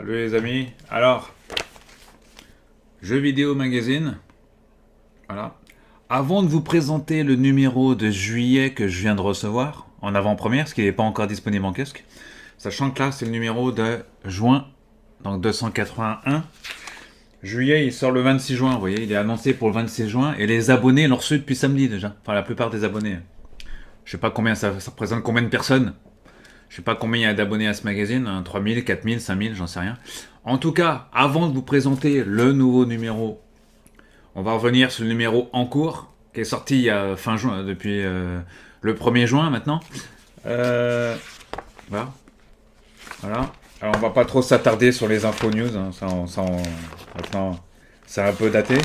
Salut les amis. Alors, Jeux vidéo magazine. Voilà. Avant de vous présenter le numéro de juillet que je viens de recevoir, en avant-première, parce qu'il n'est pas encore disponible en kiosque, sachant que là c'est le numéro de juin, donc 281. Juillet, il sort le 26 juin, vous voyez, il est annoncé pour le 26 juin, et les abonnés l'ont reçu depuis samedi déjà. Enfin, la plupart des abonnés. Je sais pas combien ça représente combien de personnes. Je sais pas combien il y a d'abonnés à ce magazine, 3000, 4000, 5000, j'en sais rien. En tout cas, avant de vous présenter le nouveau numéro, on va revenir sur le numéro en cours, qui est sorti il y a fin juin, depuis le 1er juin maintenant. Voilà. Voilà. Alors on va pas trop s'attarder sur les infos news, hein, maintenant c'est un peu daté.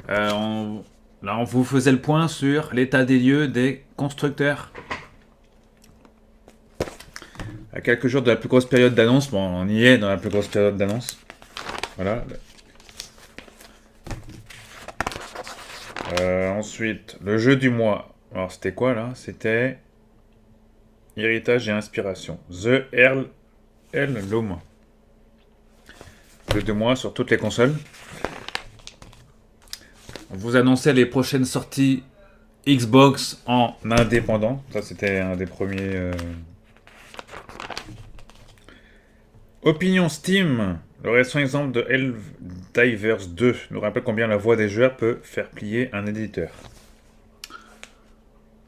Là on vous faisait le point sur l'état des lieux des constructeurs. À quelques jours de la plus grosse période d'annonce, bon on y est dans la plus grosse période d'annonce. Voilà. Ensuite, le jeu du mois. Alors c'était quoi là? C'était Héritage et Inspiration. The Earl Loom. Jeu du mois sur toutes les consoles. On vous annonçait les prochaines sorties Xbox en indépendant. Ça c'était un des premiers. Opinion Steam. Le récent exemple de Helldivers 2 nous rappelle combien la voix des joueurs peut faire plier un éditeur.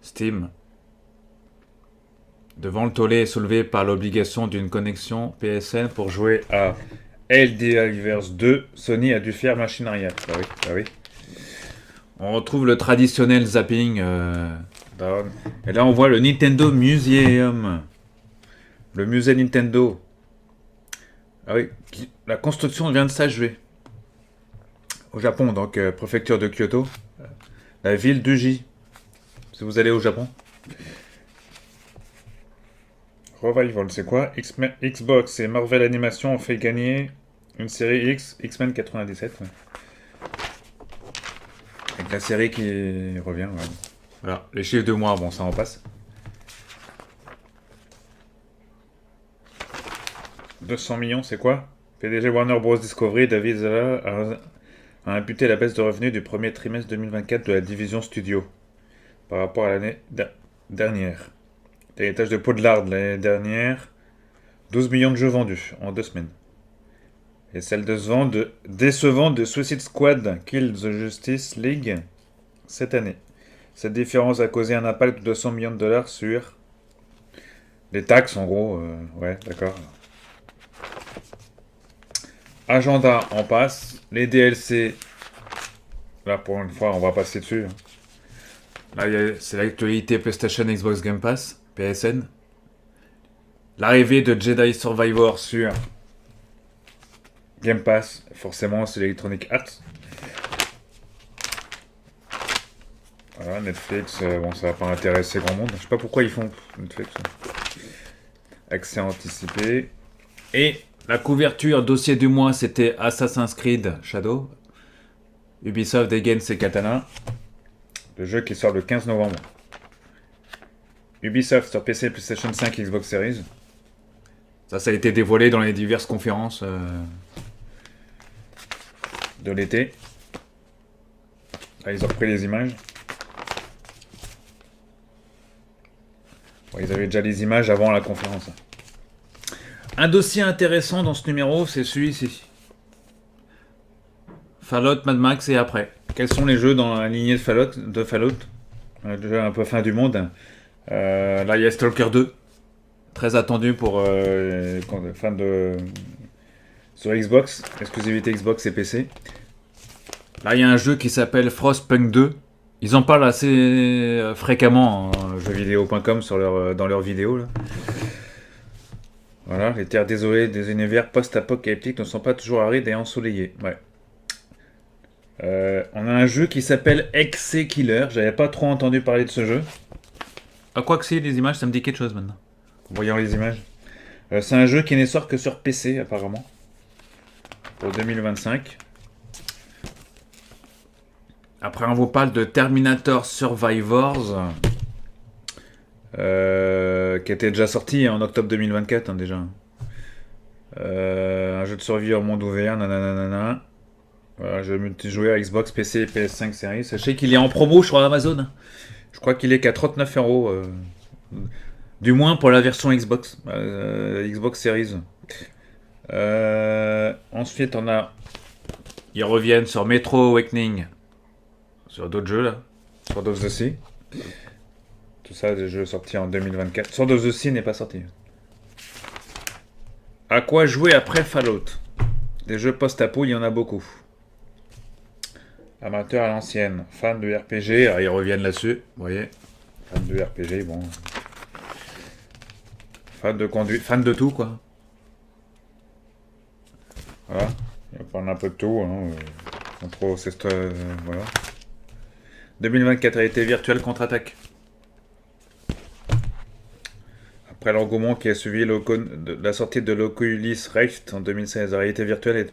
Steam. Devant le tollé soulevé par l'obligation d'une connexion PSN pour jouer à Helldivers 2, Sony a dû faire machine arrière. Bah oui, bah oui. On retrouve le traditionnel zapping. Et là, on voit le Nintendo Museum. Le musée Nintendo. Ah oui, la construction vient de s'achever. Au Japon, donc préfecture de Kyoto. La ville d'Uji. Si vous allez au Japon. Revival, c'est quoi? Xbox et Marvel Animation ont fait gagner une série X-Men 97. Ouais. Avec la série qui revient. Ouais. Voilà, les chiffres de mois, bon, ça en passe. 200 millions, c'est quoi? PDG Warner Bros. Discovery, David Zala a imputé la baisse de revenus du premier trimestre 2024 de la division studio par rapport à l'année dernière. L'héritage de Poudlard l'année dernière, 12 millions de jeux vendus en 2 semaines. Et celle décevante de Suicide Squad Kill the Justice League cette année. Cette différence a causé un impact de 200 millions de dollars sur les taxes en gros. Ouais, d'accord. Agenda en passe. Les DLC. Là pour une fois on va passer dessus. Là c'est l'actualité PlayStation Xbox Game Pass. PSN. L'arrivée de Jedi Survivor sur Game Pass, forcément c'est l'Electronic Arts. Voilà, Netflix, bon ça va pas intéresser grand monde. Je sais pas pourquoi ils font Netflix. Accès anticipé. Et la couverture dossier du mois c'était Assassin's Creed Shadow. Ubisoft Against et Katana. Le jeu qui sort le 15 novembre. Ubisoft sur PC, PlayStation 5, Xbox Series. Ça a été dévoilé dans les diverses conférences de l'été. Là, ils ont repris les images. Bon, ils avaient déjà les images avant la conférence. Un dossier intéressant dans ce numéro, c'est celui-ci. Fallout, Mad Max et après. Quels sont les jeux dans la lignée de Fallout? Un jeu un peu fin du monde. Là, il y a Stalker 2. Très attendu pour fans de sur Xbox, exclusivité Xbox et PC. Là, il y a un jeu qui s'appelle Frostpunk 2. Ils en parlent assez fréquemment en jeuxvideo.com dans leurs vidéos. Là. Voilà, les terres désolées des univers post-apocalyptiques ne sont pas toujours arides et ensoleillées. Ouais. On a un jeu qui s'appelle XC Killer. J'avais pas trop entendu parler de ce jeu. Ah, quoi que c'est, les images, ça me dit quelque chose maintenant. En voyant les images. C'est un jeu qui n'est sort que sur PC, apparemment. Pour 2025. Après, on vous parle de Terminator Survivors. Qui était déjà sorti en octobre 2024, hein, déjà. Un jeu de survie en monde ouvert, nanana. Voilà, jeu multijoueur Xbox, PC et PS5 Series. Sachez qu'il est en promo sur Amazon. Je crois qu'il est qu'à 39 euros. Du moins pour la version Xbox. Xbox Series. Ensuite, on a. Ils reviennent sur Metro Awakening. Sur d'autres jeux là. Sword of the Sea. Tout ça, des jeux sortis en 2024. Sword of the Sea n'est pas sorti. À quoi jouer après Fallout? Des jeux post-apo, il y en a beaucoup. Amateur à l'ancienne, fan de RPG, alors ils reviennent là-dessus, vous voyez. Fan de RPG, bon. Fan de conduite, fan de tout, quoi. Voilà, il va prendre un peu de tout, hein. Contrôle, voilà. 2024 réalité virtuelle contre-attaque. Après l'engouement qui a suivi la sortie de l'Oculus Rift en 2016, la réalité virtuelle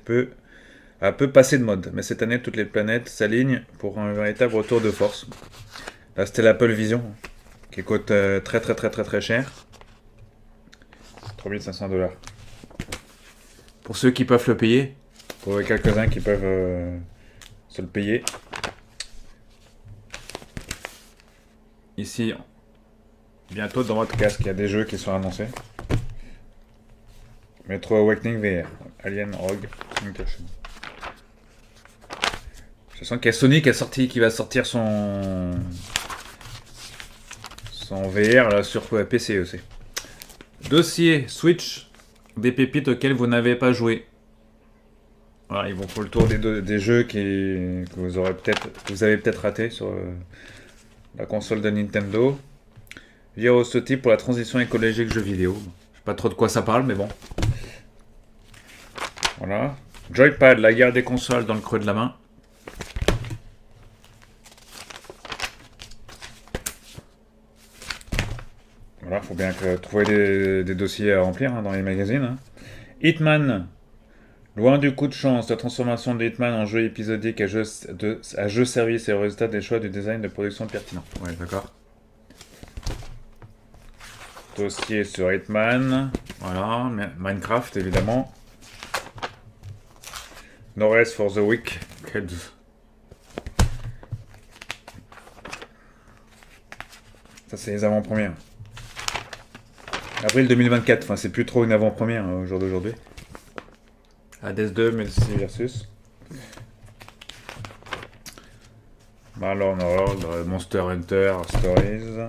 a peu passé de mode, mais cette année toutes les planètes s'alignent pour un véritable retour de force. Là c'était l'Apple Vision, qui coûte très cher. 3500 $. Pour ceux qui peuvent le payer, pour quelques-uns qui peuvent se le payer. Ici, bientôt dans votre casque, il y a des jeux qui sont annoncés. Metro Awakening VR, Alien Rogue Incursion. Je sens qu'il y a Sony qui va sortir son VR là, sur PC aussi. Dossier Switch, des pépites auxquelles vous n'avez pas joué. Voilà, ils vont pour le tour des jeux que vous avez peut-être raté sur la console de Nintendo. Virosity pour la transition écologique jeux vidéo. Je sais pas trop de quoi ça parle, mais bon. Voilà. Joypad, la guerre des consoles dans le creux de la main. Voilà, faut bien trouver des dossiers à remplir dans les magazines. Hein. Hitman. Loin du coup de chance, la transformation de Hitman en jeu épisodique à jeu service et au résultat des choix du design de production pertinent. Ouais, d'accord. Dossier sur Hitman. Voilà, Minecraft évidemment. No Rest for the Week. Ça, c'est les avant-premières. Avril 2024, enfin, c'est plus trop une avant-première au jour d'aujourd'hui. Hades 2, Multiversus. Malheur, Monster Hunter Stories.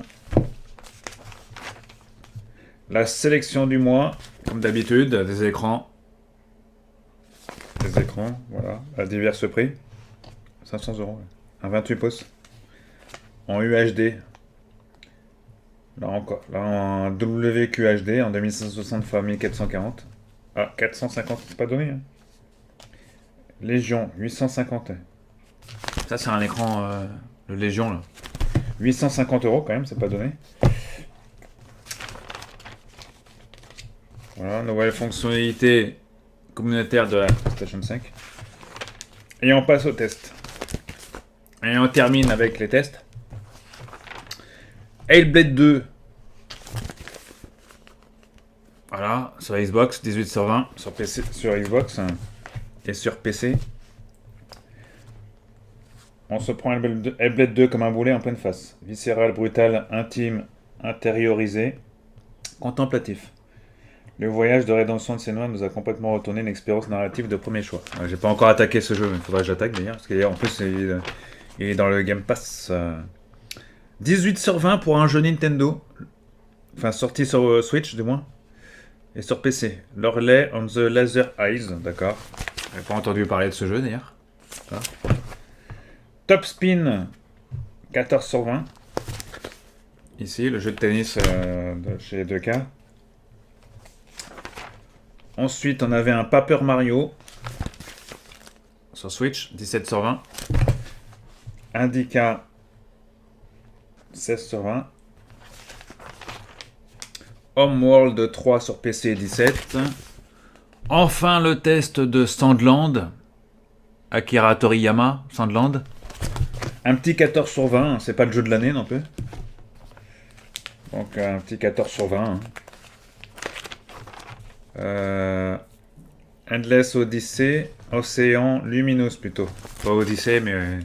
La sélection du mois, comme d'habitude, des écrans. Des écrans, voilà, à divers prix. 500 €. Un 28 pouces. En UHD. Là encore, là en WQHD, en 2560 x 1440. Ah, 450, c'est pas donné. Hein. Légion, 850. Ça, c'est un écran, le Légion, là. 850 € quand même, c'est pas donné. Voilà, nouvelle fonctionnalité communautaire de la PlayStation 5. Et on passe au test. Et on termine avec les tests. Hellblade 2. Voilà, sur Xbox, 18/20. Sur PC, sur Xbox et sur PC. On se prend Hellblade 2 comme un boulet en pleine face. Viscéral, brutal, intime, intériorisé, contemplatif. Le voyage de rédemption de Senua nous a complètement retourné une expérience narrative de premier choix. J'ai pas encore attaqué ce jeu, mais il faudrait que j'attaque d'ailleurs, parce qu'en plus il est dans le Game Pass. 18/20 pour un jeu Nintendo. Enfin, sorti sur Switch du moins. Et sur PC. Loreley on the Laser Eyes, d'accord. J'avais pas entendu parler de ce jeu d'ailleurs. Voilà. Top Spin, 14/20. Ici, le jeu de tennis de chez 2K. Ensuite, on avait un Paper Mario sur Switch, 17/20. Indica, 16/20. Homeworld 3 sur PC, 17. Enfin, le test de Sandland. Akira Toriyama, Sandland. Un petit 14/20, c'est pas le jeu de l'année non plus. Donc un petit 14/20. Endless Odyssey, Océan Luminous plutôt. Pas Odyssey, mais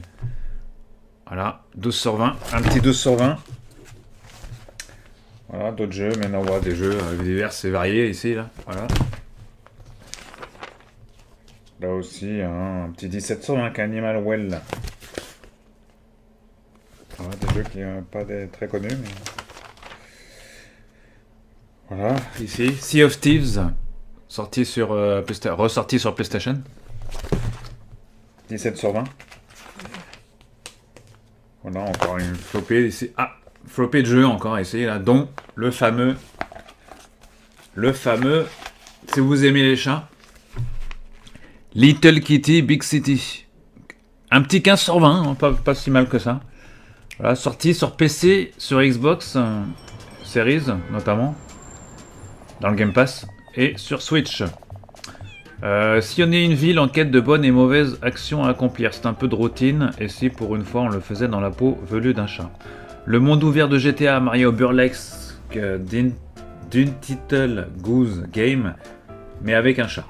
voilà, 12 sur 20, un petit 12 sur 20. Voilà, d'autres jeux, maintenant on voit des jeux divers et variés ici, là, voilà. Là aussi, un petit 17 sur 20, Animal Well. Voilà, des jeux qui n'ont pas très connus, mais... Voilà, ici, Sea of Thieves, sorti sur, ressorti sur PlayStation. 17 sur 20. Voilà, encore une flopée ici. Ah, flopée de jeux encore ici, là, dont le fameux, si vous aimez les chats, Little Kitty Big City. Un petit 15 sur 20, hein, pas si mal que ça. Voilà, sorti sur PC, sur Xbox Series notamment, dans le Game Pass, et sur Switch. Sillonner une ville en quête de bonnes et mauvaises actions à accomplir. C'est un peu de routine, et si pour une fois on le faisait dans la peau velue d'un chat. Le monde ouvert de GTA marié au burlesque d'une title Goose Game, mais avec un chat.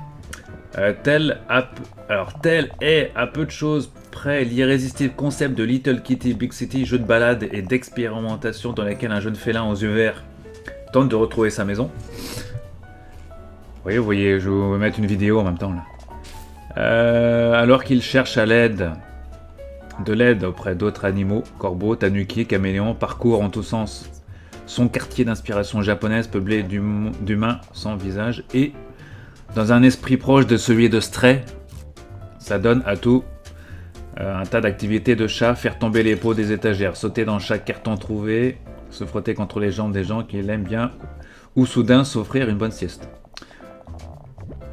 Tel est à peu de choses près l'irrésistible concept de Little Kitty Big City, jeu de balade et d'expérimentation dans lequel un jeune félin aux yeux verts tente de retrouver sa maison. Vous voyez, je vais vous mettre une vidéo en même temps là. Alors qu'il cherche de l'aide auprès d'autres animaux, corbeaux, tanuki, caméléons, parcourt en tous sens son quartier d'inspiration japonaise peuplé d'humains sans visage et dans un esprit proche de celui de Stray, ça donne à tout un tas d'activités de chat, faire tomber les pots des étagères, sauter dans chaque carton trouvé, se frotter contre les jambes des gens qui l'aiment bien, ou soudain s'offrir une bonne sieste.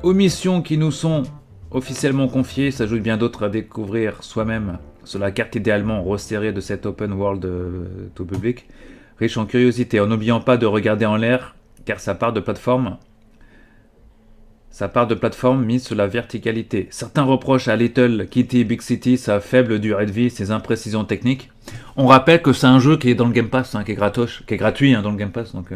Aux missions qui nous sont officiellement confiées s'ajoutent bien d'autres à découvrir soi-même sur la carte idéalement resserrée de cet open world tout public, riche en curiosité, en n'oubliant pas de regarder en l'air, car ça part de plateforme mise sur la verticalité. Certains reprochent à Little Kitty Big City sa faible durée de vie, ses imprécisions techniques. On rappelle que c'est un jeu qui est dans le Game Pass, qui est gratuit dans le Game Pass. Donc,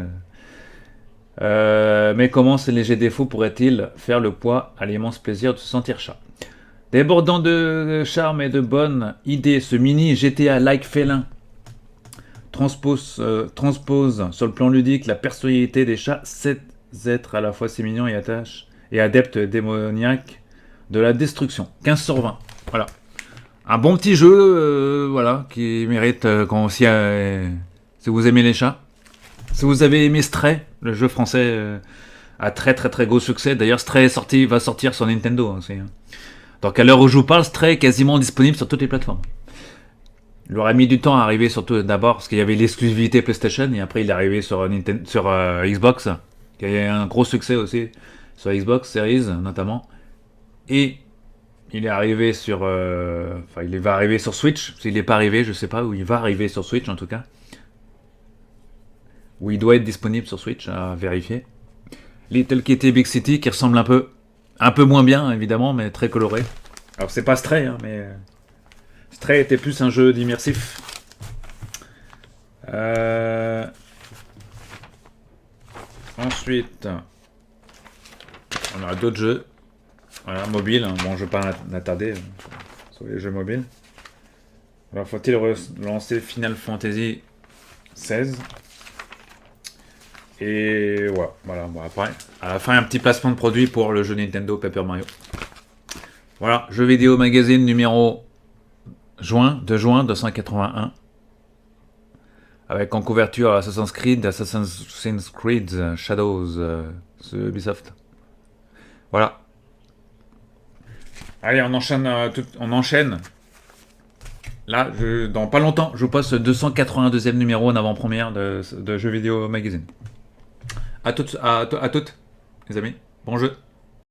mais comment ces légers défauts pourraient-ils faire le poids à l'immense plaisir de se sentir chat? Débordant de charme et de bonnes idées, ce mini GTA-like félin transpose sur le plan ludique la personnalité des chats, ces êtres à la fois si mignons et adeptes démoniaques de la destruction. 15 sur 20. Voilà. Un bon petit jeu, voilà, qui mérite si vous aimez les chats. Si vous avez aimé Stray, le jeu français a très gros succès. D'ailleurs, Stray va sortir sur Nintendo aussi. Donc à l'heure où je vous parle, Stray est quasiment disponible sur toutes les plateformes. Il aurait mis du temps à arriver surtout d'abord parce qu'il y avait l'exclusivité PlayStation et après il est arrivé sur Xbox, qui a eu un gros succès aussi sur Xbox Series notamment. Et il est arrivé sur, il va arriver sur Switch. S'il n'est pas arrivé, je sais pas où il va arriver sur Switch en tout cas. Où il doit être disponible sur Switch à vérifier. Little Kitty Big City qui ressemble un peu moins bien évidemment, mais très coloré. Alors c'est pas Stray, mais Stray était plus un jeu d'immersif. Ensuite, on a d'autres jeux. Voilà, mobile. Bon, je vais pas m'attarder sur les jeux mobiles. Alors, faut-il relancer Final Fantasy XVI? Et voilà. Bon, après, à la fin, un petit placement de produit pour le jeu Nintendo Paper Mario. Voilà, jeu vidéo magazine numéro de juin 281. Avec en couverture Assassin's Creed Shadows sur Ubisoft. Voilà. Allez, on enchaîne. Là, dans pas longtemps, je vous passe le 282e numéro en avant-première de Jeux Vidéo Magazine. À toutes, les amis. Bon jeu.